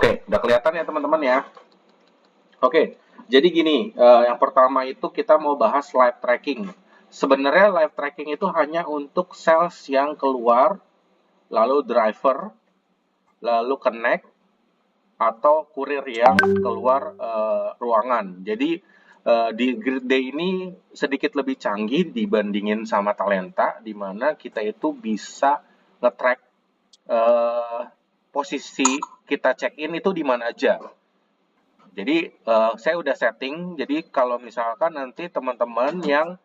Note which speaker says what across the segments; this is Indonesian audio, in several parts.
Speaker 1: Oke, udah kelihatan ya teman-teman ya. Oke, jadi gini, yang pertama itu kita mau bahas live tracking. Sebenarnya live tracking itu hanya untuk sales yang keluar, lalu driver, lalu connect, atau kurir yang keluar ruangan. Jadi di Grid Day ini sedikit lebih canggih dibandingin sama Talenta, di mana kita itu bisa nge-track eh, posisi kita check-in itu di mana aja. Jadi saya udah setting, jadi kalau misalkan nanti teman-teman yang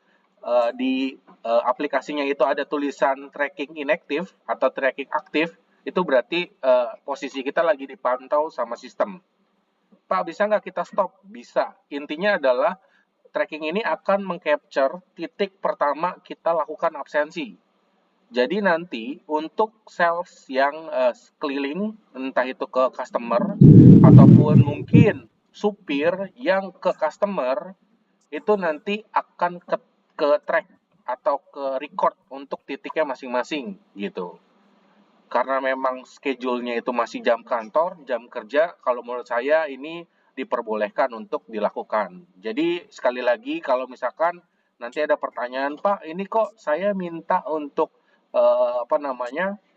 Speaker 1: di aplikasinya itu ada tulisan tracking inactive atau tracking aktif, itu berarti posisi kita lagi dipantau sama sistem. Pak, bisa nggak kita stop? Bisa. Intinya adalah tracking ini akan mengcapture titik pertama kita lakukan absensi. Jadi nanti untuk sales yang keliling, entah itu ke customer ataupun mungkin supir yang ke customer, itu nanti akan ke track atau ke record untuk titiknya masing-masing gitu. Karena memang schedule-nya itu masih jam kantor, jam kerja, kalau menurut saya ini diperbolehkan untuk dilakukan. Jadi sekali lagi kalau misalkan nanti ada pertanyaan, Pak, ini kok saya minta untuk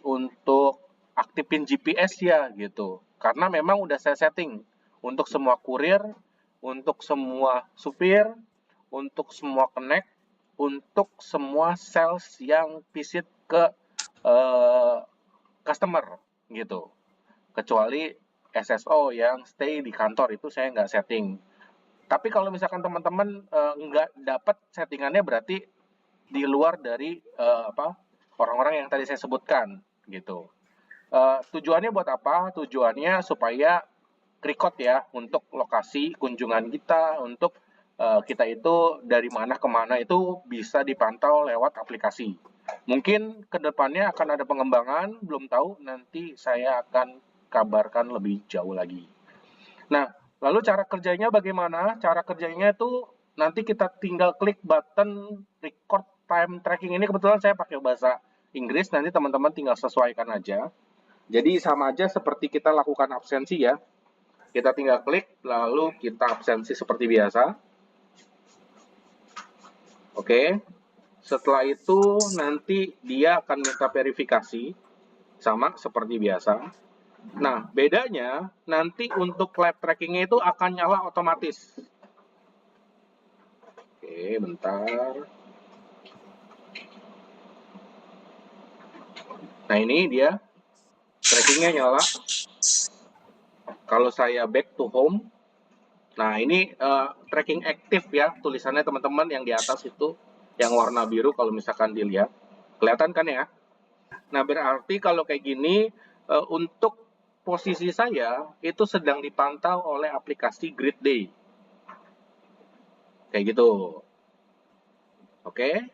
Speaker 1: untuk aktifin GPS ya gitu. Karena memang udah saya setting untuk semua kurir, untuk semua supir, untuk semua connect, untuk semua sales yang visit ke eh, customer gitu. Kecuali SSO yang stay di kantor itu saya nggak setting. Tapi kalau misalkan teman-teman nggak dapat settingannya berarti di luar dari orang-orang yang tadi saya sebutkan gitu. Tujuannya buat apa? Tujuannya supaya record ya untuk lokasi kunjungan kita, untuk kita itu dari mana ke mana itu bisa dipantau lewat aplikasi. Mungkin kedepannya akan ada pengembangan, belum tahu, nanti saya akan kabarkan lebih jauh lagi. Nah, lalu cara kerjanya bagaimana? Cara kerjanya itu nanti kita tinggal klik button record time tracking ini, kebetulan saya pakai bahasa Inggris, nanti teman-teman tinggal sesuaikan aja. Jadi sama aja seperti kita lakukan absensi ya. Kita tinggal klik, lalu kita absensi seperti biasa. Oke, setelah itu nanti dia akan minta verifikasi, sama seperti biasa. Nah, bedanya nanti untuk live trackingnya itu akan nyala otomatis. Oke, bentar. Nah, ini dia. Trackingnya nyala. Kalau saya back to home, nah ini tracking aktif ya, tulisannya teman-teman yang di atas itu, yang warna biru kalau misalkan dilihat. Kelihatan kan ya? Nah, berarti kalau kayak gini, untuk posisi saya itu sedang dipantau oleh aplikasi Grid Day. Kayak gitu. Oke.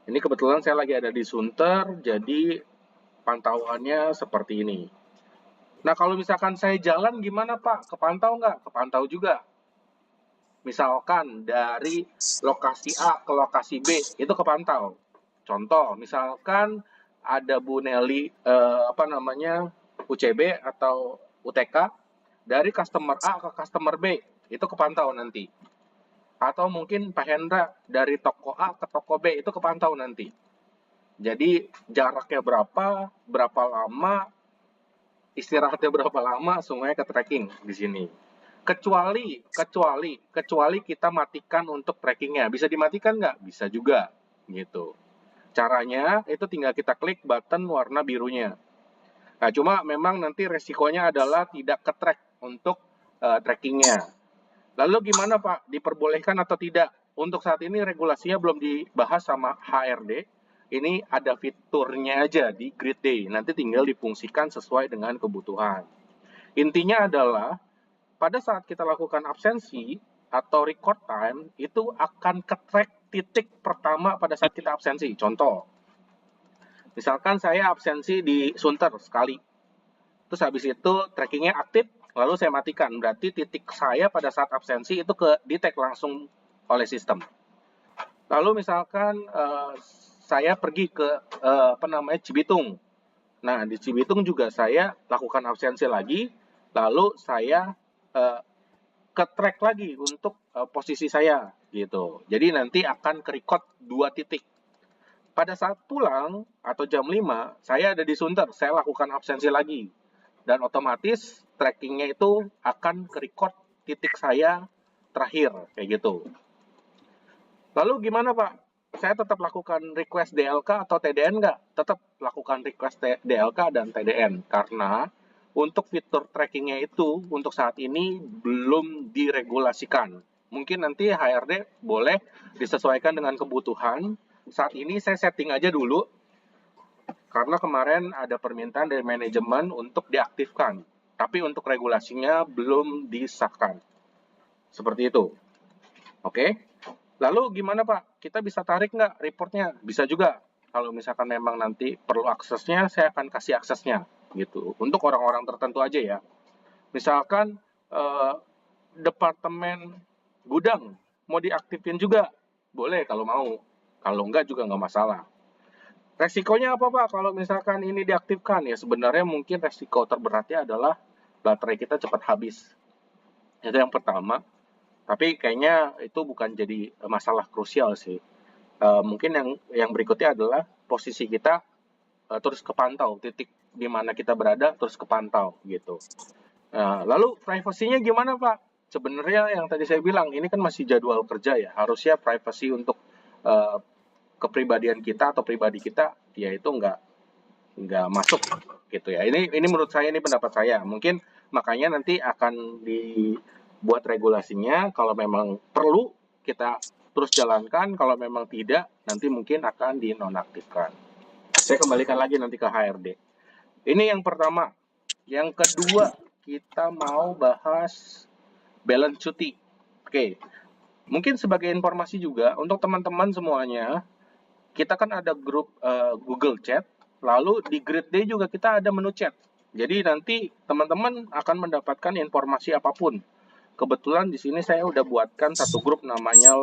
Speaker 1: Ini kebetulan saya lagi ada di Sunter, jadi pantauannya seperti ini. Nah, kalau misalkan saya jalan gimana Pak? Kepantau nggak? Kepantau juga. Misalkan dari lokasi A ke lokasi B, itu kepantau. Contoh, misalkan ada Bu Nelly, UCB atau UTK, dari customer A ke customer B, itu kepantau nanti. Atau mungkin Pak Hendra dari toko A ke toko B, itu kepantau nanti. Jadi jaraknya berapa lama, istirahatnya berapa lama, semuanya ke tracking di sini. Kecuali kita matikan untuk trackingnya. Bisa dimatikan nggak? Bisa juga, gitu. Caranya itu tinggal kita klik button warna birunya. Nah, cuma memang nanti resikonya adalah tidak ke-track untuk trackingnya. Lalu gimana Pak? Diperbolehkan atau tidak? Untuk saat ini regulasinya belum dibahas sama HRD. Ini ada fiturnya aja di Grid Day. Nanti tinggal difungsikan sesuai dengan kebutuhan. Intinya adalah pada saat kita lakukan absensi atau record time, itu akan ke-track titik pertama pada saat kita absensi. Contoh, misalkan saya absensi di Sunter sekali. Terus habis itu trackingnya aktif, lalu saya matikan. Berarti titik saya pada saat absensi itu ke detect langsung oleh sistem. Lalu misalkan saya pergi ke Cibitung. Nah, di Cibitung juga saya lakukan absensi lagi. lalu saya ke track lagi untuk posisi saya gitu. Jadi nanti akan ke-record 2 titik. Pada saat pulang atau jam 5, saya ada di Sunter, saya lakukan absensi lagi. Dan otomatis trackingnya itu akan ke-record titik saya terakhir, kayak gitu. Lalu gimana Pak? Saya tetap lakukan request DLK atau TDN nggak? Tetap lakukan request DLK dan TDN, karena untuk fitur trackingnya itu untuk saat ini belum diregulasikan. Mungkin nanti HRD boleh disesuaikan dengan kebutuhan. Saat ini saya setting aja dulu, karena kemarin ada permintaan dari manajemen untuk diaktifkan. Tapi untuk regulasinya belum disahkan. Seperti itu. Oke? Lalu gimana Pak? Kita bisa tarik nggak reportnya? Bisa juga. Kalau misalkan memang nanti perlu aksesnya, saya akan kasih aksesnya gitu. Untuk orang-orang tertentu aja ya. Misalkan departemen gudang mau diaktifin juga, boleh kalau mau. Kalau enggak juga nggak masalah. Resikonya apa Pak kalau misalkan ini diaktifkan? Ya sebenarnya mungkin resiko terberatnya adalah baterai kita cepat habis. Itu yang pertama. Tapi kayaknya itu bukan jadi masalah krusial sih. Mungkin yang berikutnya adalah posisi kita terus kepantau, titik di mana kita berada terus kepantau gitu. Lalu privasinya gimana Pak? Sebenarnya yang tadi saya bilang ini kan masih jadwal kerja ya, harusnya privasi untuk uh, kepribadian kita atau pribadi kita ya itu nggak masuk gitu ya. Ini menurut saya, ini pendapat saya. Mungkin makanya nanti akan dibuat regulasinya, kalau memang perlu kita terus jalankan, kalau memang tidak nanti mungkin akan dinonaktifkan. Saya kembalikan lagi nanti ke HRD. Ini yang pertama. Yang kedua, kita mau bahas balance cuti. Oke, mungkin sebagai informasi juga untuk teman-teman semuanya, kita kan ada grup Google Chat, lalu di Grid Day juga kita ada menu chat. Jadi nanti teman-teman akan mendapatkan informasi apapun. Kebetulan di sini saya udah buatkan satu grup namanya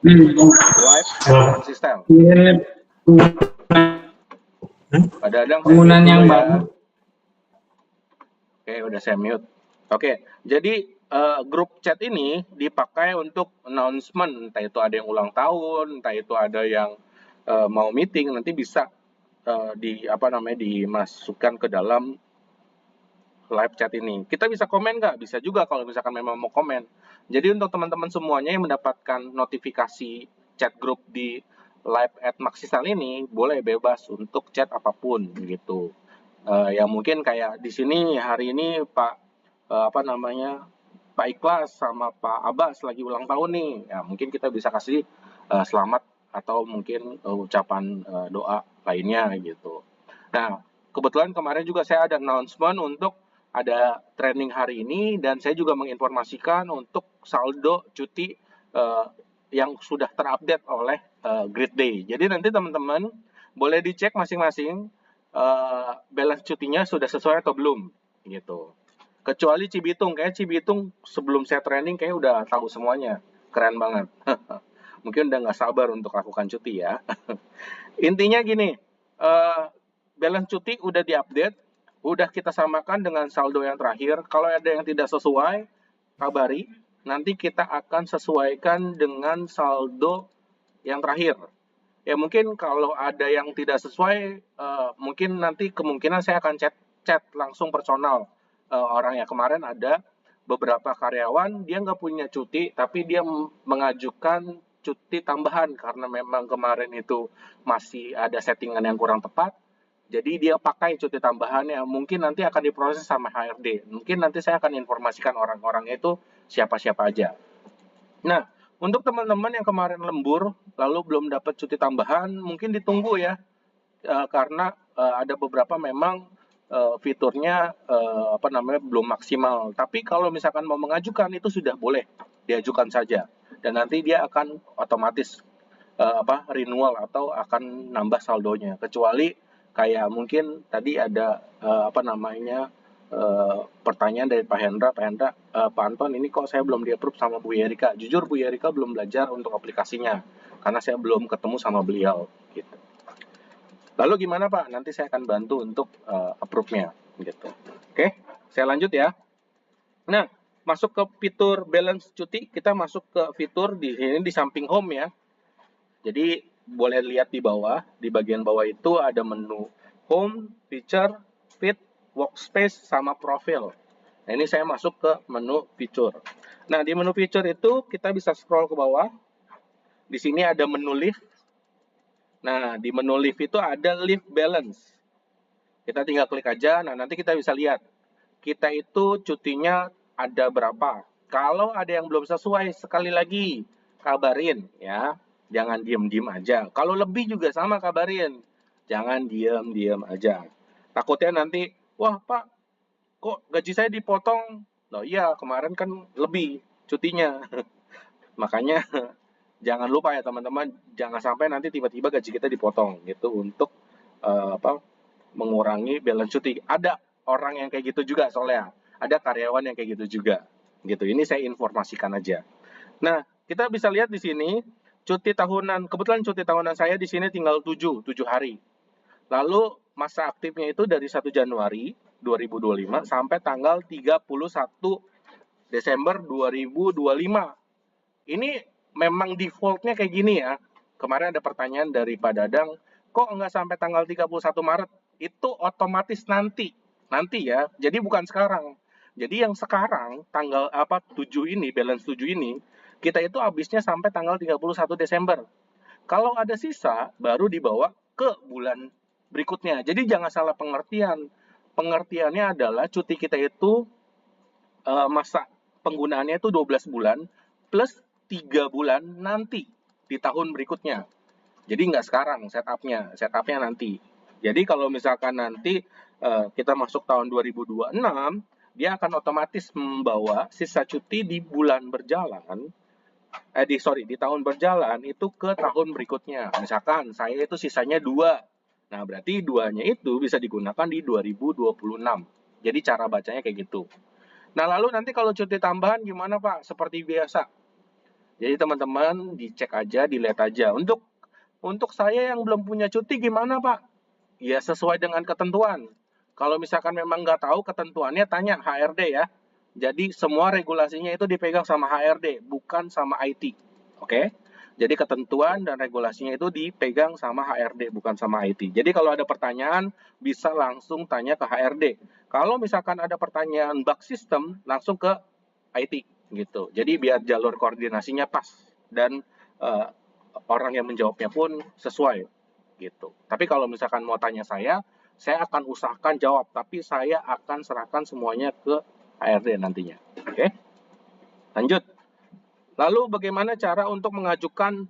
Speaker 1: Live Consistent. Pada ada
Speaker 2: penggunaan yang baru.
Speaker 1: Oke, udah saya mute. Oke, jadi grup chat ini dipakai untuk announcement, entah itu ada yang ulang tahun, entah itu ada yang mau meeting, nanti bisa dimasukkan ke dalam live chat ini. Kita bisa komen nggak? Bisa juga kalau misalkan memang mau komen. Jadi untuk teman-teman semuanya yang mendapatkan notifikasi chat grup di live at Maksisal ini, boleh bebas untuk chat apapun gitu. Yang mungkin kayak di sini hari ini Pak Pak Ikhlas sama Pak Abbas lagi ulang tahun nih. Ya, mungkin kita bisa kasih selamat atau mungkin ucapan doa lainnya gitu. Nah, kebetulan kemarin juga saya ada announcement untuk ada training hari ini, dan saya juga menginformasikan untuk saldo cuti yang sudah terupdate oleh Grid Day. Jadi nanti teman-teman boleh dicek masing-masing balance cutinya sudah sesuai atau belum gitu. Kecuali Cibitung, kayak Cibitung sebelum saya training kayak udah tahu semuanya, keren banget. Mungkin udah nggak sabar untuk lakukan cuti ya. Intinya gini, balance cuti udah diupdate, udah kita samakan dengan saldo yang terakhir. Kalau ada yang tidak sesuai, kabari. Nanti kita akan sesuaikan dengan saldo yang terakhir. Ya mungkin kalau ada yang tidak sesuai, mungkin nanti kemungkinan saya akan chat langsung personal. Orang yang kemarin ada beberapa karyawan, dia nggak punya cuti, tapi dia mengajukan cuti tambahan karena memang kemarin itu masih ada settingan yang kurang tepat. Jadi dia pakai cuti tambahannya, mungkin nanti akan diproses sama HRD. Mungkin nanti saya akan informasikan orang-orangnya itu siapa-siapa aja. Nah, untuk teman-teman yang kemarin lembur, lalu belum dapat cuti tambahan, mungkin ditunggu ya, karena ada beberapa memang fiturnya belum maksimal. Tapi kalau misalkan mau mengajukan itu sudah boleh diajukan saja, dan nanti dia akan otomatis renewal atau akan nambah saldonya. Kecuali kayak mungkin tadi ada pertanyaan dari Pak Hendra, Pak Anton, ini kok saya belum di-approve sama Bu Yerika. Jujur Bu Yerika belum belajar untuk aplikasinya, karena saya belum ketemu sama beliau gitu. Lalu gimana Pak? Nanti saya akan bantu untuk approve-nya gitu. Oke? Saya lanjut ya. Nah, masuk ke fitur balance cuti, kita masuk ke fitur di sini di samping home ya. Jadi boleh lihat di bawah, di bagian bawah itu ada menu home, feature, feed, workspace, sama profil. Nah, ini saya masuk ke menu feature. Nah, di menu feature itu kita bisa scroll ke bawah. Di sini ada menu leave. Nah, di menu leave itu ada leave balance. Kita tinggal klik aja, nah nanti kita bisa lihat kita itu cutinya ada berapa. Kalau ada yang belum sesuai, sekali lagi kabarin ya. Jangan diem-diem aja. Kalau lebih juga sama kabarin. Jangan diem-diem aja. Takutnya nanti, wah Pak, kok gaji saya dipotong? Loh iya, kemarin kan lebih cutinya. Makanya jangan lupa ya teman-teman, jangan sampai nanti tiba-tiba gaji kita dipotong gitu untuk mengurangi balance cuti. Ada orang yang kayak gitu juga soalnya, ada karyawan yang kayak gitu juga. Gitu. Ini saya informasikan aja. Nah, kita bisa lihat di sini cuti tahunan, kebetulan cuti tahunan saya di sini tinggal 7 hari. Lalu masa aktifnya itu dari 1 Januari 2025 sampai tanggal 31 Desember 2025. Ini memang defaultnya kayak gini ya. Kemarin ada pertanyaan dari Pak Dadang, kok nggak sampai tanggal 31 Maret? Itu otomatis nanti. Nanti ya, jadi bukan sekarang. Jadi yang sekarang, tanggal 7 ini, balance 7 ini, kita itu habisnya sampai tanggal 31 Desember. Kalau ada sisa, baru dibawa ke bulan berikutnya. Jadi jangan salah pengertian. Pengertiannya adalah cuti kita itu masa penggunaannya itu 12 bulan plus 3 bulan nanti di tahun berikutnya. Jadi nggak sekarang setupnya nanti. Jadi kalau misalkan nanti kita masuk tahun 2026, dia akan otomatis membawa sisa cuti di bulan berjalan, di tahun berjalan itu ke tahun berikutnya. Misalkan saya itu sisanya 2. Nah, berarti 2-nya itu bisa digunakan di 2026. Jadi cara bacanya kayak gitu. Nah, lalu nanti kalau cuti tambahan gimana Pak? Seperti biasa. Jadi teman-teman dicek aja, dilihat aja. Untuk saya yang belum punya cuti gimana Pak? Ya sesuai dengan ketentuan. Kalau misalkan memang nggak tahu ketentuannya, tanya HRD ya. Jadi semua regulasinya itu dipegang sama HRD, bukan sama IT. Oke? Jadi ketentuan dan regulasinya itu dipegang sama HRD, bukan sama IT. Jadi kalau ada pertanyaan, bisa langsung tanya ke HRD. Kalau misalkan ada pertanyaan bug system, langsung ke IT gitu. Jadi biar jalur koordinasinya pas dan orang yang menjawabnya pun sesuai gitu. Tapi kalau misalkan mau tanya saya akan usahakan jawab, tapi saya akan serahkan semuanya ke HRD nantinya. Oke? Lanjut. Lalu bagaimana cara untuk mengajukan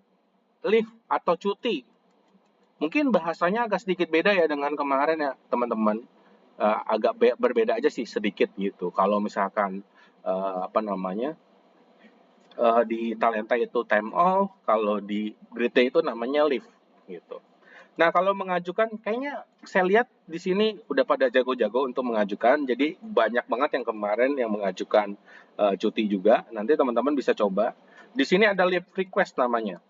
Speaker 1: leave atau cuti? Mungkin bahasanya agak sedikit beda ya dengan kemarin ya, teman-teman. Agak berbeda aja sih sedikit gitu. Kalau misalkan di Talenta itu time off, kalau di Grid Day itu namanya leave gitu. Nah, kalau mengajukan kayaknya saya lihat di sini udah pada jago-jago untuk mengajukan. Jadi banyak banget yang kemarin yang mengajukan cuti juga. Nanti teman-teman bisa coba. Di sini ada leave request namanya.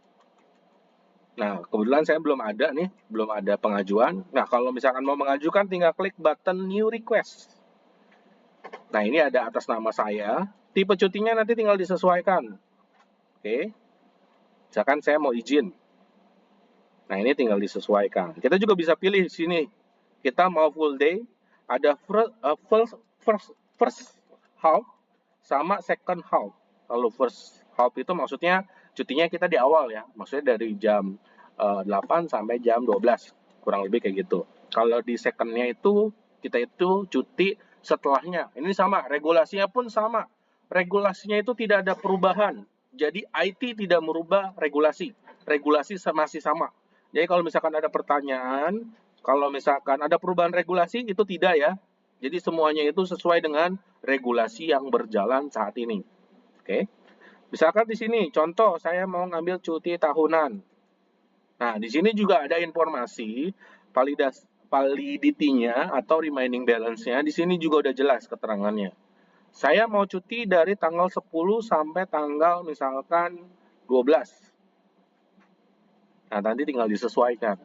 Speaker 1: Nah, kebetulan saya belum ada nih, belum ada pengajuan. Nah, kalau misalkan mau mengajukan tinggal klik button new request. Nah, ini ada atas nama saya. Tipe cutinya nanti tinggal disesuaikan. Oke. Misalkan saya mau izin. Nah, ini tinggal disesuaikan. Kita juga bisa pilih di sini. Kita mau full day, ada first half sama second half. Kalau first half itu maksudnya cutinya kita di awal ya. Maksudnya dari jam 8 sampai jam 12. Kurang lebih kayak gitu. Kalau di secondnya itu kita itu cuti setelahnya. Ini sama, regulasinya pun sama. Regulasinya itu tidak ada perubahan. Jadi IT tidak merubah regulasi. Regulasi masih sama. Jadi kalau misalkan ada pertanyaan, kalau misalkan ada perubahan regulasi itu tidak ya. Jadi semuanya itu sesuai dengan regulasi yang berjalan saat ini. Oke. Misalkan di sini contoh saya mau ngambil cuti tahunan. Nah, di sini juga ada informasi validity-nya atau remaining balance-nya. Di sini juga udah jelas keterangannya. Saya mau cuti dari tanggal 10 sampai tanggal misalkan 12. Nah, nanti tinggal disesuaikan.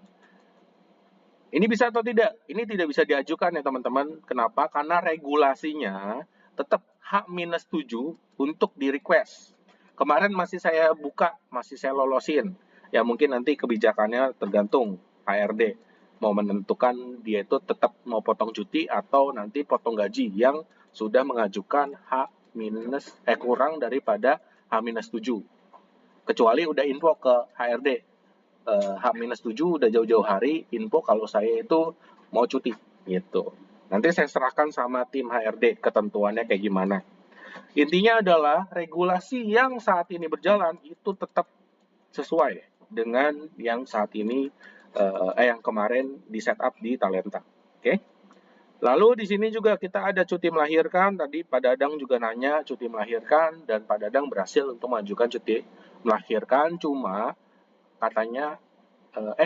Speaker 1: Ini bisa atau tidak? Ini tidak bisa diajukan ya teman-teman. Kenapa? Karena regulasinya tetap H-7 untuk di-request. Kemarin masih saya buka, masih saya lolosin. Ya mungkin nanti kebijakannya tergantung HRD. Mau menentukan dia itu tetap mau potong cuti atau nanti potong gaji yang sudah mengajukan kurang daripada H-7. Kecuali udah info ke HRD. H-7 udah jauh-jauh hari info kalau saya itu mau cuti gitu. Nanti saya serahkan sama tim HRD ketentuannya kayak gimana. Intinya adalah regulasi yang saat ini berjalan itu tetap sesuai dengan yang saat ini yang kemarin di setup di Talenta. Oke. Lalu di sini juga kita ada cuti melahirkan. Tadi Pak Dadang juga nanya cuti melahirkan dan Pak Dadang berhasil untuk mengajukan cuti melahirkan, cuma katanya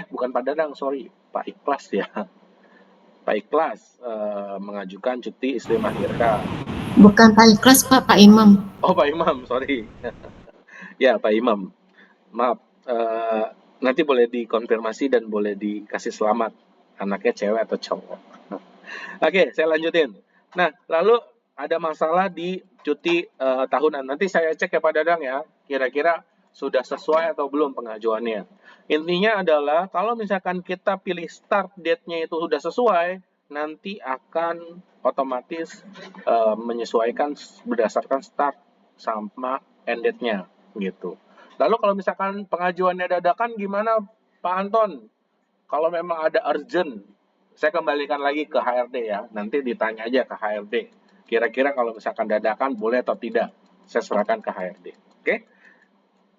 Speaker 1: bukan Pak Dadang, sorry, Pak Ikhlas ya. Pak Ikhlas mengajukan cuti istri melahirkan.
Speaker 2: Bukan Pak Ikhlas, Pak Imam.
Speaker 1: Oh, Pak Imam, sorry. Ya, Pak Imam. Maaf, nanti boleh dikonfirmasi dan boleh dikasih selamat. Anaknya cewek atau cowok. Oke, saya lanjutin. Nah, lalu ada masalah di cuti tahunan. Nanti saya cek ya Pak Dadang ya, kira-kira sudah sesuai atau belum pengajuannya. Intinya adalah kalau misalkan kita pilih start date-nya itu sudah sesuai, nanti akan otomatis menyesuaikan berdasarkan start sama end date-nya gitu. Lalu kalau misalkan pengajuannya dadakan gimana Pak Anton? Kalau memang ada urgent, saya kembalikan lagi ke HRD ya. Nanti ditanya aja ke HRD. Kira-kira kalau misalkan dadakan boleh atau tidak, saya serahkan ke HRD. Oke?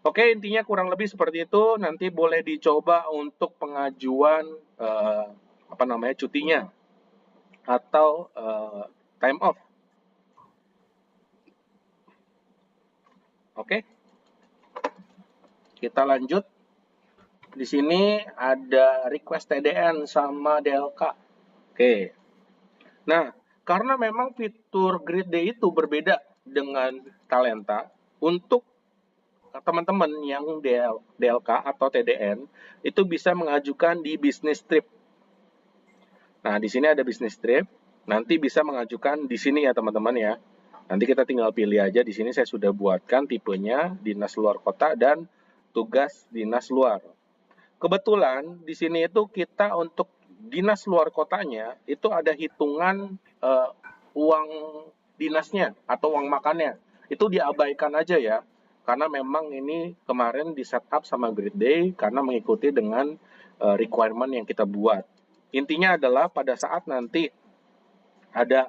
Speaker 1: Oke, intinya kurang lebih seperti itu. Nanti boleh dicoba untuk pengajuan cutinya atau time off. Oke? Kita lanjut. Di sini ada request TDN sama DLK. Oke. Nah, karena memang fitur Grid Day itu berbeda dengan Talenta, untuk teman-teman yang DLK atau TDN itu bisa mengajukan di business trip. Nah, di sini ada business trip, nanti bisa mengajukan di sini ya teman-teman ya. Nanti kita tinggal pilih aja, di sini saya sudah buatkan tipenya dinas luar kota dan tugas dinas luar. Kebetulan di sini itu kita untuk dinas luar kotanya itu ada hitungan uang dinasnya atau uang makannya. Itu diabaikan aja ya. Karena memang ini kemarin di setup sama Grid Day karena mengikuti dengan requirement yang kita buat. Intinya adalah pada saat nanti ada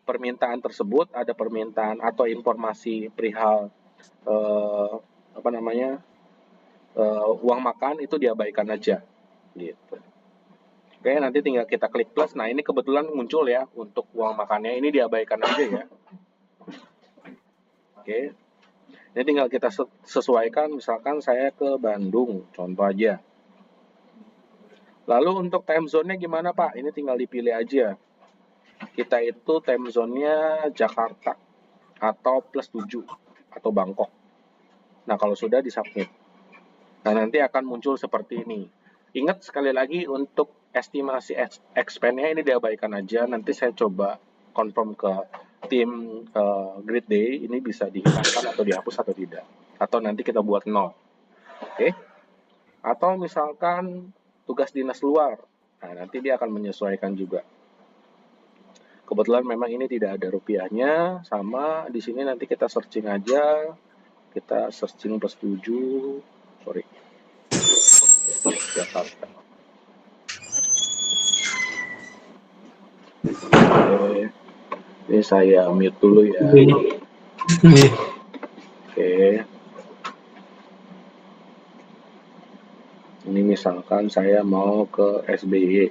Speaker 1: permintaan tersebut, ada permintaan atau informasi perihal uang makan itu diabaikan aja gitu. Oke, nanti tinggal kita klik plus. Nah, ini kebetulan muncul ya untuk uang makannya, ini diabaikan aja ya. Oke, ini tinggal kita sesuaikan, misalkan saya ke Bandung, contoh aja. Lalu untuk time zone-nya gimana Pak? Ini tinggal dipilih aja. Kita itu time zone-nya Jakarta atau plus 7 atau Bangkok. Nah, kalau sudah disubmit. Nah, nanti akan muncul seperti ini. Ingat sekali lagi untuk estimasi expense-nya ini diabaikan aja. Nanti saya coba confirm ke tim Grid Day, ini bisa dihilangkan atau dihapus atau tidak. Atau nanti kita buat 0. Oke? Atau misalkan tugas dinas luar. Nah, nanti dia akan menyesuaikan juga. Kebetulan memang ini tidak ada rupiahnya, sama di sini nanti kita searching aja. Kita searching plus 7. Sorry. Jakarta. Oke. Ini saya mute dulu ya. Oke. Ini misalkan saya mau ke SBY.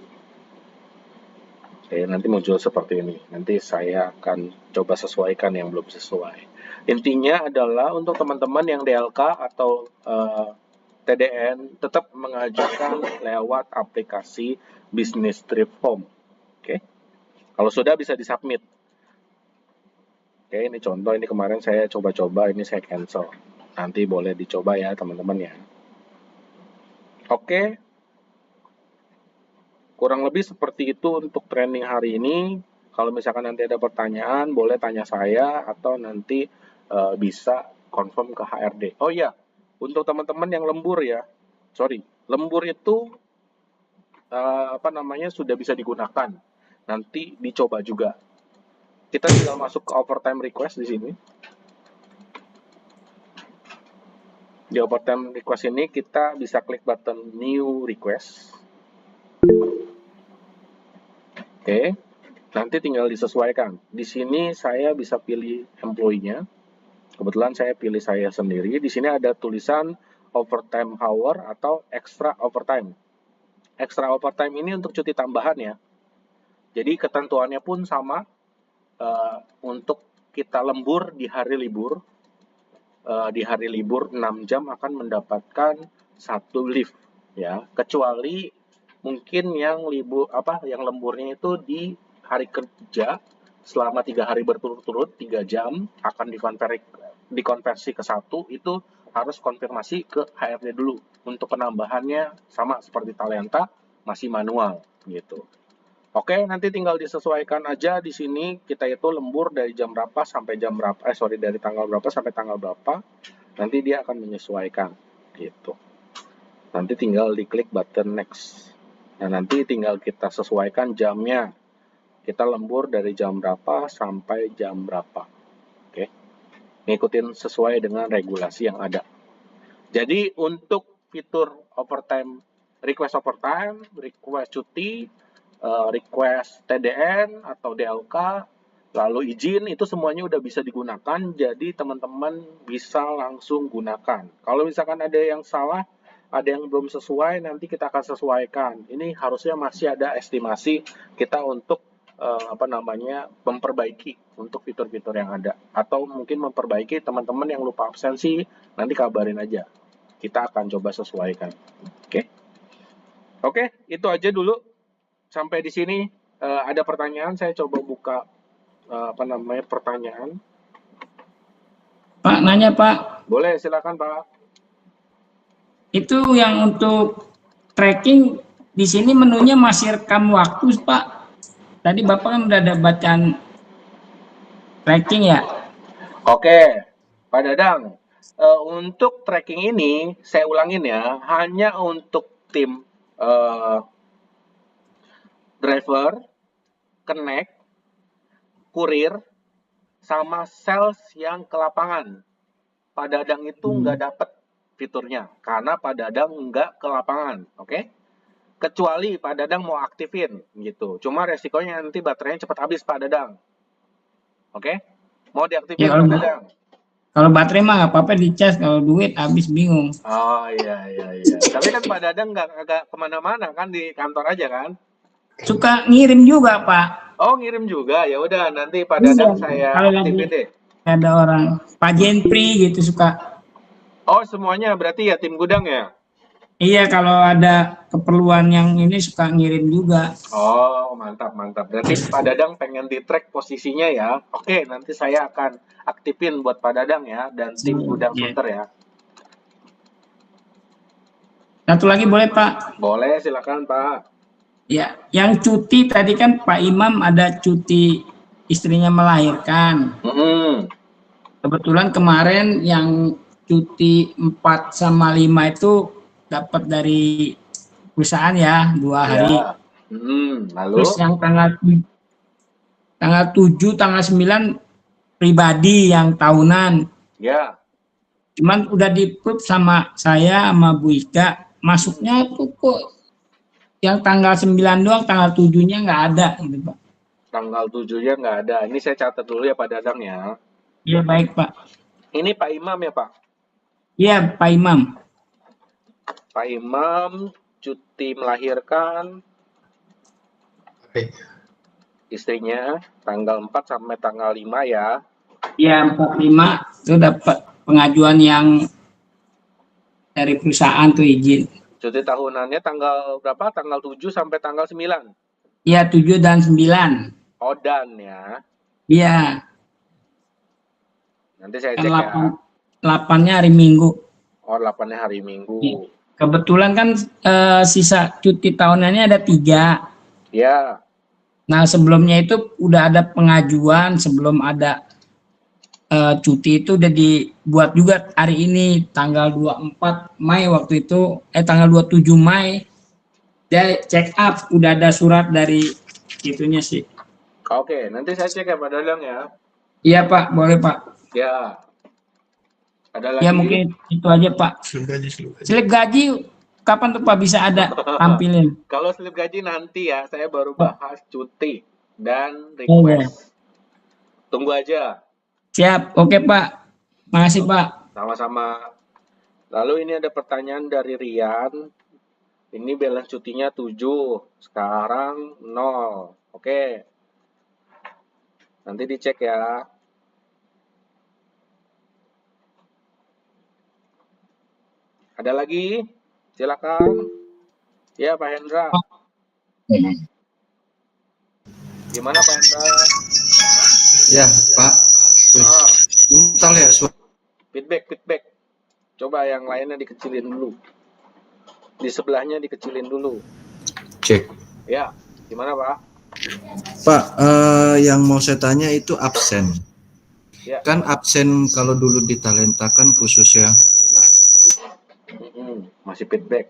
Speaker 1: Oke, nanti muncul seperti ini. Nanti saya akan coba sesuaikan yang belum sesuai. Intinya adalah untuk teman-teman yang DLK atau TDN tetap mengajukan lewat aplikasi Business Trip Form. Oke. Kalau sudah bisa disubmit. Oke, ini contoh, ini kemarin saya coba-coba, ini saya cancel. Nanti boleh dicoba ya teman-teman ya. Oke. Kurang lebih seperti itu untuk training hari ini. Kalau misalkan nanti ada pertanyaan, boleh tanya saya atau nanti bisa confirm ke HRD. Oh iya, untuk teman-teman yang lembur ya, sorry, lembur itu sudah bisa digunakan. Nanti dicoba juga. Kita tinggal masuk ke overtime request di sini. Di overtime request ini kita bisa klik button new request. Oke, nanti tinggal disesuaikan. Di sini saya bisa pilih employee-nya. Kebetulan saya pilih saya sendiri. Di sini ada tulisan overtime hour atau extra overtime. Extra overtime ini untuk cuti tambahan ya. Jadi ketentuannya pun sama untuk kita lembur di hari libur. Di hari libur 6 jam akan mendapatkan 1 lift ya. Kecuali mungkin yang lemburnya itu di hari kerja selama 3 hari berturut-turut 3 jam akan dikonversi ke 1, itu harus konfirmasi ke HRD dulu. Untuk penambahannya sama seperti talenta, masih manual gitu. Oke, nanti tinggal disesuaikan aja di sini kita itu lembur dari jam berapa sampai jam berapa, dari tanggal berapa sampai tanggal berapa. Nanti dia akan menyesuaikan gitu. Nanti tinggal diklik button next. Nah, nanti tinggal kita sesuaikan jamnya. Kita lembur dari jam berapa sampai jam berapa. Oke. Ngikutin sesuai dengan regulasi yang ada. Jadi untuk fitur overtime, request cuti, request TDN atau DLK, lalu izin, itu semuanya udah bisa digunakan. Jadi teman-teman bisa langsung gunakan. Kalau misalkan ada yang salah, ada yang belum sesuai, nanti kita akan sesuaikan. Ini harusnya masih ada estimasi kita untuk memperbaiki untuk fitur-fitur yang ada. Atau mungkin memperbaiki teman-teman yang lupa absensi, nanti kabarin aja. Kita akan coba sesuaikan. Oke, itu aja dulu. Sampai di sini ada pertanyaan, saya coba buka pertanyaan.
Speaker 3: Pak, nanya Pak.
Speaker 1: Boleh, silakan Pak.
Speaker 3: Itu yang untuk tracking di sini menunya masih rekam waktu, Pak. Tadi Bapak kan udah ada bacaan tracking ya?
Speaker 1: Oke, Pak Dadang. Untuk tracking ini, saya ulangin ya, hanya untuk tim driver, connect, kurir, sama sales yang ke lapangan. Pak Dadang itu nggak dapat fiturnya karena Pak Dadang nggak ke lapangan, oke? Kecuali Pak Dadang mau aktifin gitu. Cuma resikonya nanti baterainya cepat habis Pak Dadang, oke? Mau diaktifin
Speaker 3: Ya,
Speaker 1: Pak Dadang?
Speaker 3: Kalau baterai mah nggak apa-apa dicas, kalau duit habis bingung.
Speaker 1: Oh iya. Tapi kan Pak Dadang nggak kemana-mana kan, di kantor aja kan?
Speaker 3: Suka ngirim juga Pak.
Speaker 1: Oh ngirim juga, ya udah nanti Pak Dadang saya aktifin deh.
Speaker 3: Ada orang Pak Jenpri gitu suka.
Speaker 1: Oh semuanya berarti ya tim gudang ya?
Speaker 3: Iya, kalau ada keperluan yang ini suka ngirim juga.
Speaker 1: Oh mantap. Berarti Pak Dadang pengen di track posisinya ya? Oke, nanti saya akan aktifin buat Pak Dadang ya dan tim gudang Sunter ya.
Speaker 3: Satu lagi boleh Pak?
Speaker 1: Boleh, silakan Pak.
Speaker 3: Ya, yang cuti tadi kan Pak Imam ada cuti istrinya melahirkan. Kebetulan kemarin yang cuti 4 sama 5 itu dapat dari perusahaan ya 2 hari.
Speaker 1: Lalu?
Speaker 3: Terus yang tanggal 7, tanggal 9 pribadi yang tahunan.
Speaker 1: Ya.
Speaker 3: Cuman udah di-approve sama saya sama Bu Ika. Masuknya tuh kok yang tanggal 9 doang, tanggal 7-nya nggak ada gitu Pak.
Speaker 1: Tanggal 7-nya nggak ada. Ini saya catat dulu ya Pak Dadang ya.
Speaker 3: Iya baik Pak.
Speaker 1: Ini Pak Imam ya Pak?
Speaker 3: Iya Pak Imam.
Speaker 1: Pak Imam cuti melahirkan istrinya tanggal 4 sampai tanggal 5 ya.
Speaker 3: Iya 45 itu dapat pengajuan yang dari perusahaan tuh izin.
Speaker 1: Cuti tahunannya tanggal berapa? Tanggal 7 sampai tanggal 9?
Speaker 3: Iya 7 dan 9.
Speaker 1: Oh dan ya.
Speaker 3: Iya.
Speaker 1: Nanti saya cek ya.
Speaker 3: 8-nya hari Minggu.
Speaker 1: Oh 8-nya hari Minggu.
Speaker 3: Ya. Kebetulan kan sisa cuti tahunannya ada 3.
Speaker 1: Ya.
Speaker 3: Nah, sebelumnya itu udah ada pengajuan, sebelum ada cuti itu udah dibuat juga hari ini tanggal 24 Mei waktu itu, tanggal 27 Mei dia check up, udah ada surat dari itunya sih.
Speaker 1: Oke, nanti saya cek ya Pak Dadang ya.
Speaker 3: Iya Pak, boleh Pak.
Speaker 1: Ya. Ada lagi?
Speaker 3: Ya mungkin itu aja Pak. Slip gaji kapan tuh Pak bisa ada tampilin?
Speaker 1: Kalau slip gaji nanti ya, saya baru
Speaker 3: Oh,
Speaker 1: bahas cuti dan
Speaker 3: iya.
Speaker 1: request. Tunggu aja.
Speaker 3: Siap, oke Pak. Makasih Pak.
Speaker 1: Sama-sama. Lalu ini ada pertanyaan dari Rian. Ini balance cutinya 7, sekarang 0. Oke, nanti dicek ya. Ada lagi? Silakan. Ya, Pak Hendra. Gimana Pak Hendra?
Speaker 4: Ya, Pak.
Speaker 1: Ah,
Speaker 4: Bentar ya,
Speaker 1: feedback. Coba yang lainnya dikecilin dulu. Di sebelahnya dikecilin dulu.
Speaker 4: cek.
Speaker 1: Ya, gimana Pak?
Speaker 4: Pak, yang mau saya tanya itu absen.
Speaker 1: Ya.
Speaker 4: Kan absen kalau dulu di Talenta kan khusus ya.
Speaker 1: Masih feedback.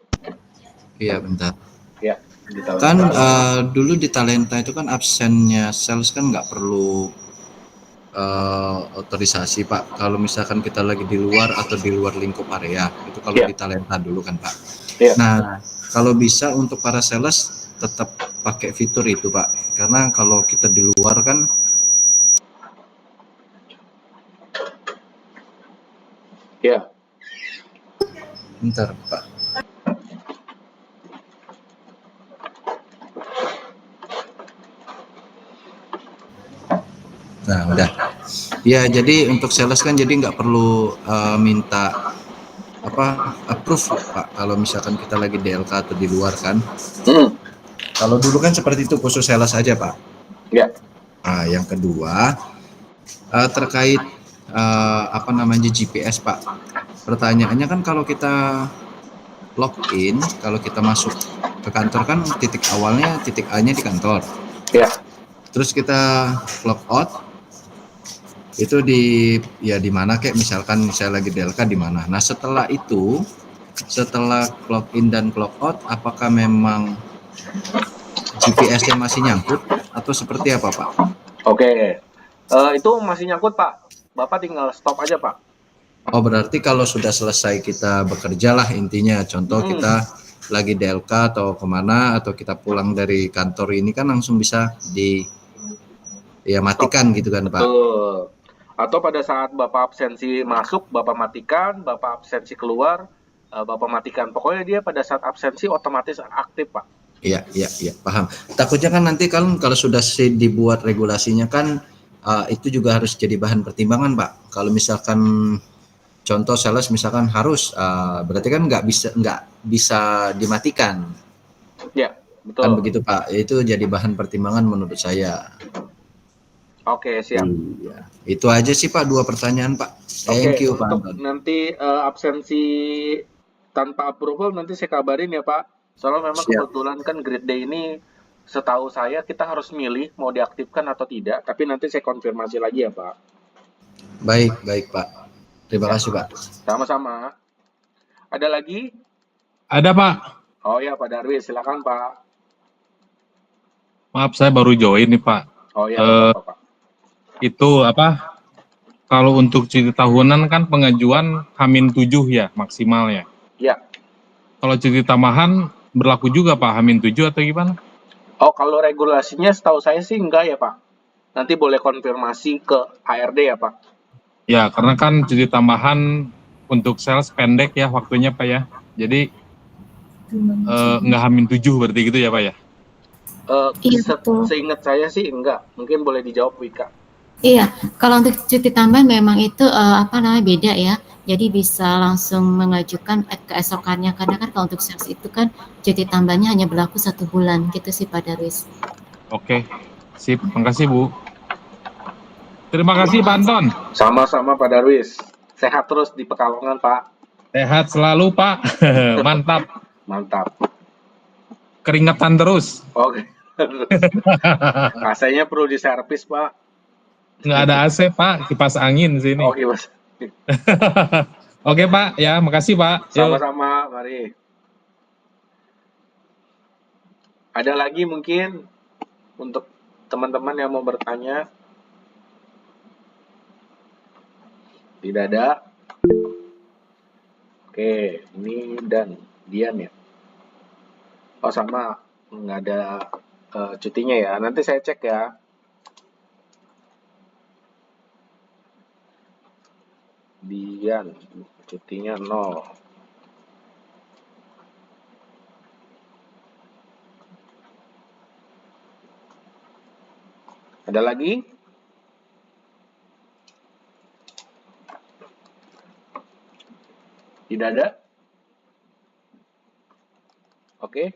Speaker 4: Iya, bentar.
Speaker 1: Ya,
Speaker 4: Kan dulu di Talenta itu kan absennya sales kan nggak perlu otorisasi Pak. Kalau misalkan kita lagi di luar atau di luar lingkup area, itu kalau di Talenta dulu kan Pak.
Speaker 1: Ya.
Speaker 4: Nah, kalau bisa untuk para sales tetap pakai fitur itu Pak. Karena kalau kita di luar kan
Speaker 1: Ya.
Speaker 4: bentar Pak. Nah, udah. Ya, jadi untuk sales kan jadi nggak perlu minta approve Pak. Kalau misalkan kita lagi DLK atau di luar kan. Kalau dulu kan seperti itu khusus sales aja Pak.
Speaker 1: Ya.
Speaker 4: Nah, yang kedua terkait GPS Pak. Pertanyaannya kan kalau kita login, kalau kita masuk ke kantor kan titik awalnya titik A-nya di kantor.
Speaker 1: Ya.
Speaker 4: Terus kita log out itu di mana kayak misalkan saya lagi DLK di mana. Nah, setelah login dan log out apakah memang GPS-nya masih nyangkut atau seperti apa Pak?
Speaker 1: Oke. Itu masih nyangkut Pak. Bapak tinggal stop aja Pak.
Speaker 4: Oh, berarti kalau sudah selesai kita bekerja lah intinya. Contoh kita lagi DLK atau kemana atau kita pulang dari kantor ini kan langsung bisa matikan gitu kan Pak.
Speaker 1: Betul. Atau pada saat Bapak absensi masuk, Bapak matikan, Bapak absensi keluar, Bapak matikan. Pokoknya dia pada saat absensi otomatis aktif Pak.
Speaker 4: Iya, paham. Takutnya kan nanti kalau sudah dibuat regulasinya kan itu juga harus jadi bahan pertimbangan Pak. Kalau misalkan contoh sales misalkan harus berarti kan nggak bisa dimatikan.
Speaker 1: Ya, betul.
Speaker 4: Kan begitu Pak. Itu jadi bahan pertimbangan menurut saya.
Speaker 1: Oke, siap.
Speaker 4: Iya. Itu aja sih Pak, 2 pertanyaan Pak. Thank you Pak.
Speaker 1: Untuk nanti absensi tanpa approval nanti saya kabarin ya Pak. Soalnya memang kebetulan kan Grid Day ini setahu saya kita harus milih mau diaktifkan atau tidak. Tapi nanti saya konfirmasi lagi ya Pak.
Speaker 4: Baik Pak. Terima kasih Pak.
Speaker 1: Sama-sama. Ada lagi?
Speaker 5: Ada Pak.
Speaker 1: Oh ya Pak Darwis, silakan Pak.
Speaker 5: Maaf saya baru join nih Pak.
Speaker 1: Oh ya Pak.
Speaker 5: Itu kalau untuk cuti tahunan kan pengajuan H-7 ya maksimal ya?
Speaker 1: Ya.
Speaker 5: Kalau cuti tambahan berlaku juga Pak H-7 atau gimana?
Speaker 1: Oh, kalau regulasinya setahu saya sih enggak ya Pak. Nanti boleh konfirmasi ke HRD ya Pak.
Speaker 5: Ya, karena kan cuti tambahan untuk sales pendek ya waktunya Pak ya. Jadi enggak H-7 berarti gitu ya Pak ya?
Speaker 1: Seingat saya sih enggak. Mungkin boleh dijawab Wika.
Speaker 2: Iya, kalau untuk cuti tambahan memang itu beda ya. Jadi bisa langsung mengajukan keesokannya karena kan kalau untuk sales itu kan cuti tambahnya hanya berlaku 1 bulan gitu sih Pak Darwis.
Speaker 5: Oke, sip. Makasih Bu. Terima kasih Pak Anton.
Speaker 1: Sama-sama Pak Darwis. Sehat terus di Pekalongan Pak.
Speaker 5: Sehat selalu Pak. Mantap.
Speaker 1: Mantap.
Speaker 5: Keringetan terus.
Speaker 1: Oke. AC-nya perlu diservis, Pak.
Speaker 5: Nggak ada AC, Pak. Kipas angin sini.
Speaker 1: Oke, Mas.
Speaker 5: Oke, Pak. Ya, makasih, Pak. Yuk.
Speaker 1: Sama-sama, mari. Ada lagi mungkin untuk teman-teman yang mau bertanya? Tidak ada. Oke, ini dan Dian ya. Oh, sama. Nggak ada cutinya ya. Nanti saya cek ya. Dian, cutinya 0. Ada lagi? Tidak ada? Oke.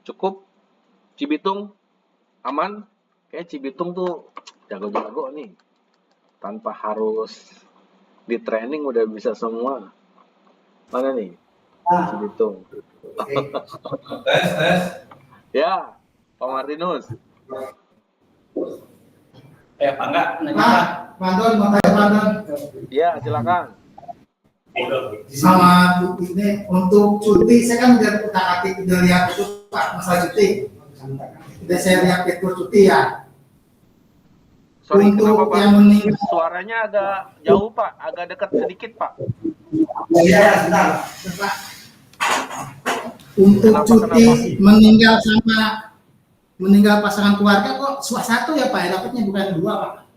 Speaker 1: Cukup. Cibitung aman. Kayak Cibitung tuh jago-jago nih. Tanpa harus di training udah bisa semua. Mana nih? Cibitung. Ya, Pak Martinus.
Speaker 6: Pak enggak nanya Pak.
Speaker 1: Ya, silakan.
Speaker 7: Sama ini untuk cuti, saya kan udah lihat itu Pak masalah cuti. Udah saya lihat itu cuti ya.
Speaker 1: Sorry,
Speaker 7: untuk
Speaker 1: kenapa, Pak?
Speaker 7: yang meninggal,
Speaker 1: Suaranya agak jauh, Pak. Agak dekat sedikit, Pak.
Speaker 7: ya sebentar. Pak. Untuk cuti meninggal pasangan keluarga kok satu ya Pak, dapatnya bukan 2 Pak.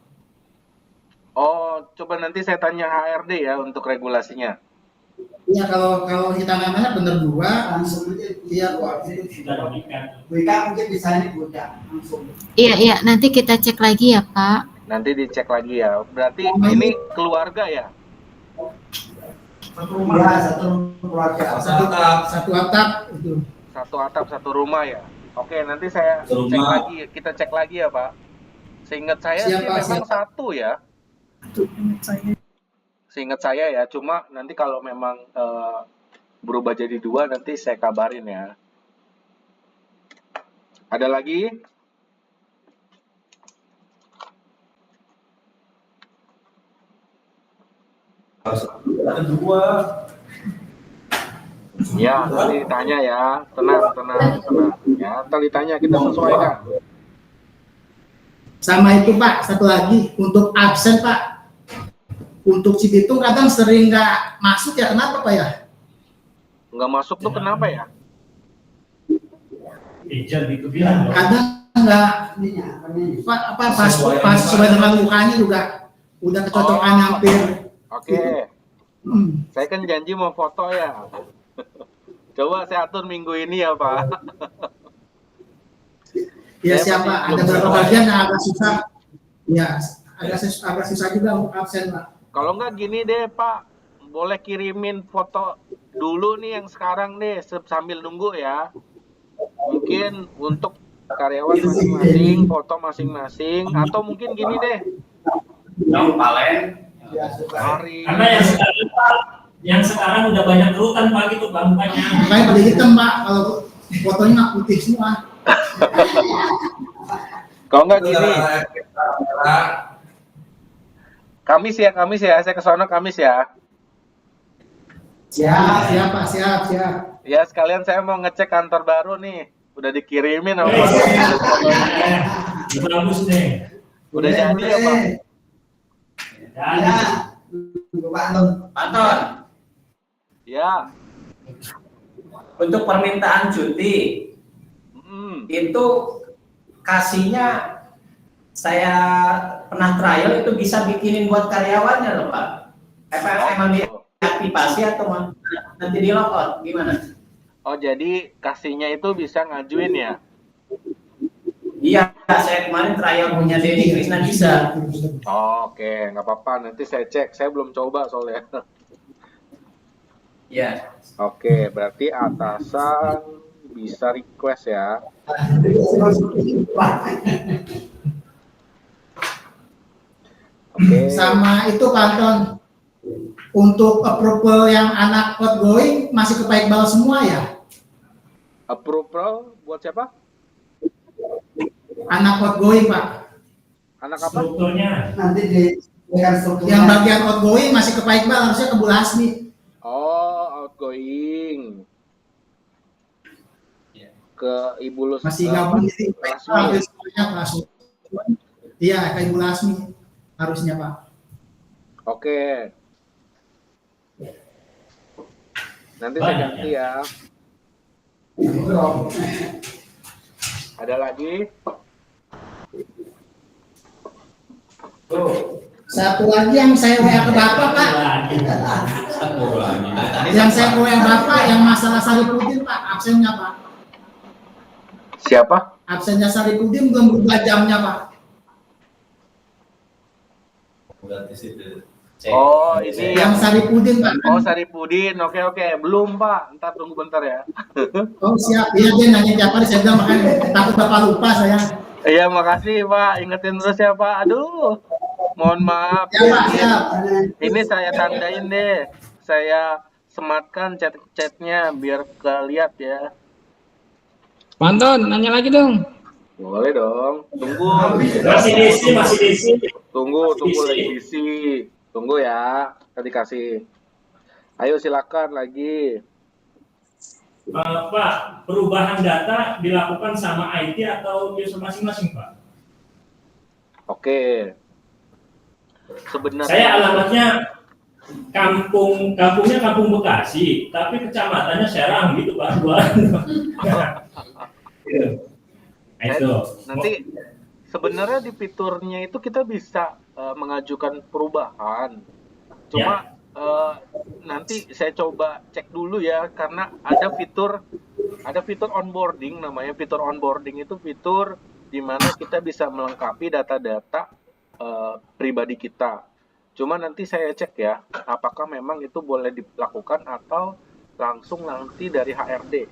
Speaker 1: Oh, coba nanti saya tanya HRD ya untuk regulasinya.
Speaker 7: Ya kalau kita namanya bener 2 langsung aja dia Pak. WK mungkin bisa dibuka langsung.
Speaker 2: Iya, nanti kita cek lagi ya Pak.
Speaker 1: Nanti dicek lagi ya. Berarti ini keluarga ya?
Speaker 7: Satu rumah. Ya, satu keluarga. Satu atap itu.
Speaker 1: Satu atap, satu rumah ya? Oke, nanti saya cek lagi. Kita cek lagi ya, Pak. Seingat saya sih memang satu ya. Seingat saya ya, cuma nanti kalau memang berubah jadi 2 nanti saya kabarin ya. Ada lagi?
Speaker 6: Ada 2.
Speaker 1: Ya, nanti ditanya ya. Tenang. Ya, nanti ditanya, kita sesuaikan.
Speaker 7: Sama itu Pak, satu lagi untuk absen Pak. Untuk Cibitung kadang sering nggak masuk ya, kenapa Pak ya?
Speaker 1: Nggak masuk tuh kenapa ya?
Speaker 7: Kadang nggak, pas sesuai dengan mukanya juga udah kecocokan hampir.
Speaker 1: Oke. Saya kan janji mau foto ya. Coba saya atur minggu ini ya Pak.
Speaker 7: Ya siapa? Ada beberapa bagian yang agak susah. Ya, agak susah juga untuk absen Pak.
Speaker 1: Kalau nggak gini deh Pak, boleh kirimin foto dulu nih yang sekarang deh sambil nunggu ya. Mungkin untuk karyawan masing-masing, foto masing-masing, atau mungkin gini deh.
Speaker 6: Yang paling
Speaker 1: Hari.
Speaker 6: Karena yang sekarang udah banyak rutan Pak gitu Pak mukanya.
Speaker 7: Makanya pada hitam Pak, kalau fotonya nggak putih semua.
Speaker 1: Kalau nggak gini. Kamis ya, saya ke sana Kamis ya.
Speaker 7: Siap Pak, siap.
Speaker 1: Ya sekalian saya mau ngecek kantor baru nih. Udah dikirimin sama Pak.
Speaker 6: Bagus nih.
Speaker 1: Udah jadi ya Pak.
Speaker 6: Ya.
Speaker 7: Pak Anton.
Speaker 1: Ya.
Speaker 6: Untuk permintaan cuti itu kasihnya saya pernah trial itu bisa bikinin buat karyawannya loh Pak. Emang diaktifasi atau nanti di logout gimana?
Speaker 1: Oh jadi kasihnya itu bisa ngajuin ya?
Speaker 6: Iya, saya kemarin trial punya Denny Krisna bisa.
Speaker 1: Oh, oke, nggak apa-apa. Nanti saya cek. Saya belum coba soalnya.
Speaker 6: Iya.
Speaker 1: Oke, berarti atasan bisa request ya. Oke.
Speaker 7: Sama itu Pak Anton. Untuk approval yang anak outgoing masih ke Pak Iqbal semua ya?
Speaker 1: Approval buat siapa?
Speaker 7: anak outgoing Pak.
Speaker 1: Anak apa?
Speaker 6: Strukturnya.
Speaker 7: Nanti di yang bagian outgoing masih ke Pak Iqbal, harusnya ke Bu Lasmi.
Speaker 1: Oh, outgoing. Ke Ibu Lus.
Speaker 7: Masih gabung jadi
Speaker 1: Lasmi.
Speaker 7: Iya, ke Ibu Lasmi harusnya Pak.
Speaker 1: Oke. Nanti saya ganti ya. Ada lagi?
Speaker 7: Satu lagi yang saya WA ke Bapak Pak. Yang saya WA Bapak yang masalah Saripudin Pak, absennya Pak.
Speaker 1: Siapa?
Speaker 7: Absennya Saripudin belum berubah jamnya Pak.
Speaker 1: Oh, ini
Speaker 7: Yang Saripudin Pak.
Speaker 1: Oh, Saripudin. Oke. Belum, Pak. Ntar tunggu bentar ya.
Speaker 7: Oh siap, iya dia nanya tiap hari, saya bilang makanya takut Bapak lupa saya.
Speaker 1: Iya, makasih, Pak. Ingetin terus ya, Pak. Aduh. Mohon maaf.
Speaker 7: Ya Pak, siap.
Speaker 1: Ini saya tandain deh. Saya sematkan chat-chatnya biar kelihat ya.
Speaker 3: Panton, nanya lagi dong.
Speaker 1: Boleh dong. Tunggu.
Speaker 6: Masih diisi.
Speaker 1: Tunggu lagi diisi. Tunggu ya. Tadi kasih. Ayo silakan lagi.
Speaker 6: Pak, perubahan data dilakukan sama IT atau user masing-masing, Pak?
Speaker 1: Oke. Sebenarnya
Speaker 6: Saya alamatnya kampungnya Kampung Bekasi, tapi kecamatannya Serang gitu, Pak. Itu.
Speaker 1: Nanti sebenarnya di fiturnya itu kita bisa mengajukan perubahan. Cuma nanti saya coba cek dulu ya, karena ada fitur onboarding, namanya fitur onboarding. Itu fitur di mana kita bisa melengkapi data-data pribadi kita. Cuma nanti saya cek ya, apakah memang itu boleh dilakukan atau langsung nanti dari HRD.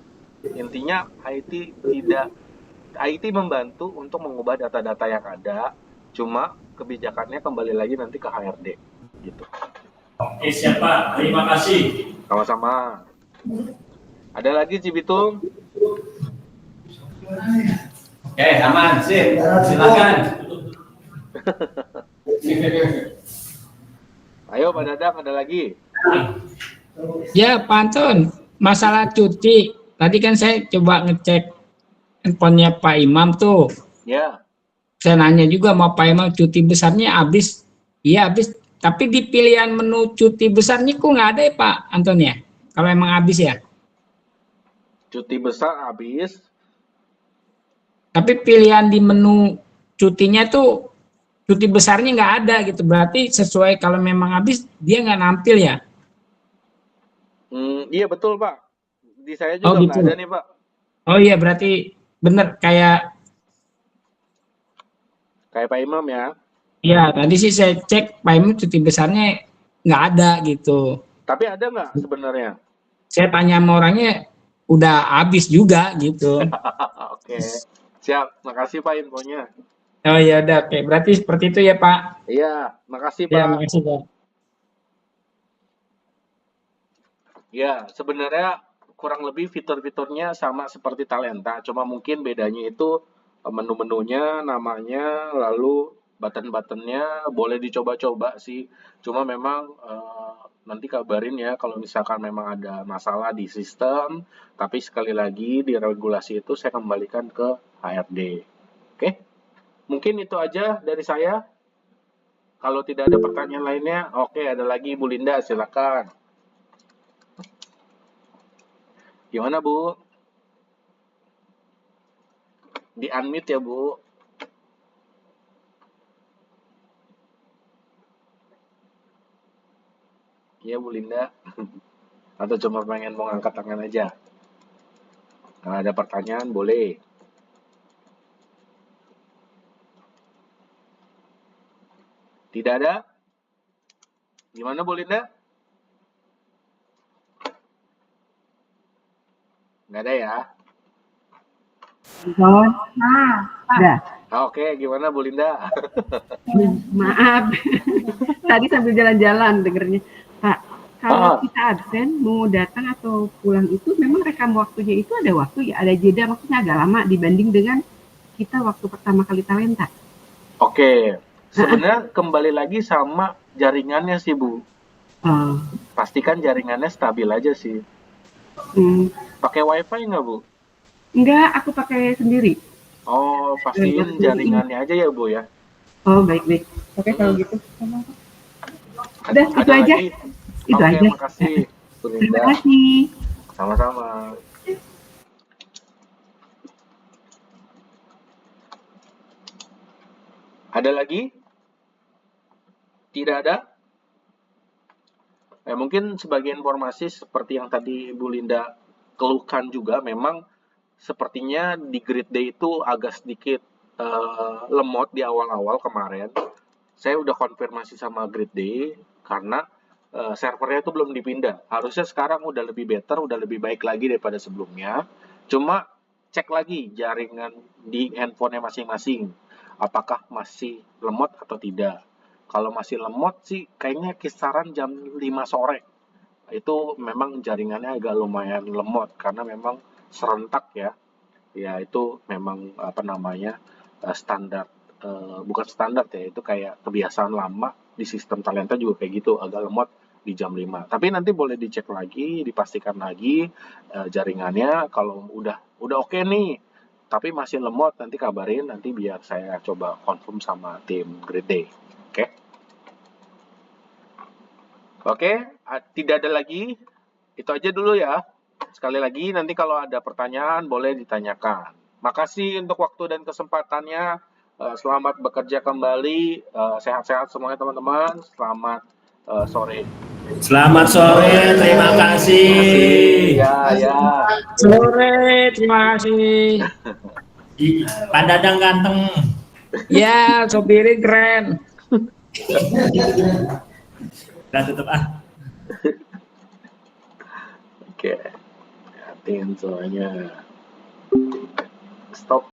Speaker 1: Intinya IT membantu untuk mengubah data-data yang ada, cuma kebijakannya kembali lagi nanti ke HRD gitu.
Speaker 6: Oke, siap Pak. Terima kasih.
Speaker 1: Sama-sama. Ada lagi Cibitung?
Speaker 6: Oke, aman, sip. Silakan.
Speaker 1: Ayo Pak Dadang, ada lagi?
Speaker 3: Ya, Pak Anton, masalah cuti. Tadi kan saya coba ngecek handphonenya Pak Imam tuh.
Speaker 1: Ya.
Speaker 3: Saya nanya juga sama Pak Imam, cuti besarnya habis. Iya habis, tapi di pilihan menu cuti besarnya kok nggak ada ya Pak Anton ya? Kalau emang habis ya?
Speaker 1: Cuti besar habis.
Speaker 3: Tapi pilihan di menu cutinya tuh cuti besarnya nggak ada gitu. Berarti sesuai kalau memang habis dia nggak nampil ya?
Speaker 1: Iya betul Pak. Di saya juga nggak ada nih Pak.
Speaker 3: Oh iya berarti bener kayak
Speaker 1: Pak Imam ya.
Speaker 3: ya tadi sih saya cek Pak Imam cuti besarnya nggak ada gitu.
Speaker 1: Tapi ada nggak sebenarnya?
Speaker 3: Saya tanya sama orangnya udah habis juga gitu.
Speaker 1: Oke. Siap. Makasih Pak infonya.
Speaker 3: Oh ya udah oke. Berarti seperti itu ya Pak.
Speaker 1: Iya, makasih Pak.
Speaker 3: Ya makasih Pak.
Speaker 1: Ya, sebenarnya kurang lebih fitur-fiturnya sama seperti Talenta, cuma mungkin bedanya itu menu-menunya, namanya, lalu button-buttonnya boleh dicoba-coba sih. Cuma memang nanti kabarin ya kalau misalkan memang ada masalah di sistem, tapi sekali lagi di regulasi itu saya kembalikan ke HRD. Oke? Mungkin itu aja dari saya. Kalau tidak ada pertanyaan lainnya, oke, ada lagi Bu Linda, silakan. Gimana Bu? Di-unmute ya Bu. Iya Bu Linda. Atau cuma pengen mau ngangkat tangan aja? Kalau ada pertanyaan boleh. Tidak ada? Gimana Bu Linda? Nggak ada ya?
Speaker 8: Udah.
Speaker 1: Oke, gimana Bu Linda?
Speaker 8: Maaf, tadi sambil jalan-jalan dengernya. Pak, kalau kita absen, mau datang atau pulang itu memang rekam waktunya itu ada waktu ya, ada jeda maksudnya agak lama dibanding dengan kita waktu pertama kali talenta.
Speaker 1: Oke, sebenarnya kembali lagi sama jaringannya sih Bu. Pastikan jaringannya stabil aja sih. Pakai wifi nggak Bu?
Speaker 8: Enggak, aku pakai sendiri.
Speaker 1: Oh, pastiin jaringannya aja ya Bu ya.
Speaker 8: Oh, baik-baik. Oke, kalau gitu. Udah, itu aja.
Speaker 1: Lagi?
Speaker 8: Itu
Speaker 1: Oke,
Speaker 8: aja.
Speaker 1: makasih Bu
Speaker 8: Terima
Speaker 1: Linda.
Speaker 8: kasih.
Speaker 1: Sama-sama. Ada lagi? Tidak ada? Mungkin sebagai informasi seperti yang tadi Bu Linda keluhkan juga, memang sepertinya di grid day itu agak sedikit lemot di awal-awal kemarin. Saya udah konfirmasi sama grid day karena servernya itu belum dipindah. Harusnya sekarang udah lebih better, udah lebih baik lagi daripada sebelumnya. Cuma cek lagi jaringan di handphonenya masing-masing. Apakah masih lemot atau tidak. Kalau masih lemot sih kayaknya kisaran jam 5 sore. Itu memang jaringannya agak lumayan lemot karena memang serentak ya. Ya itu memang apa namanya standar, bukan standar ya, itu kayak kebiasaan lama di sistem talenta juga kayak gitu, agak lemot di jam 5. Tapi nanti boleh dicek lagi, dipastikan lagi jaringannya. Kalau udah oke nih, tapi masih lemot, nanti kabarin, nanti biar saya coba confirm sama tim Grid Day. Oke, tidak ada lagi. Itu aja dulu ya. Sekali lagi, nanti kalau ada pertanyaan boleh ditanyakan. Makasih untuk waktu dan kesempatannya. Selamat bekerja kembali. Sehat-sehat semuanya teman-teman. Selamat sore.
Speaker 6: Selamat sore, terima kasih.
Speaker 1: Ya.
Speaker 3: Sore, terima kasih.
Speaker 6: Pak Dadang ganteng.
Speaker 3: Ya, sopirin keren.
Speaker 6: Udah tutup ah.
Speaker 1: Oke. Hatiin semuanya. Stop.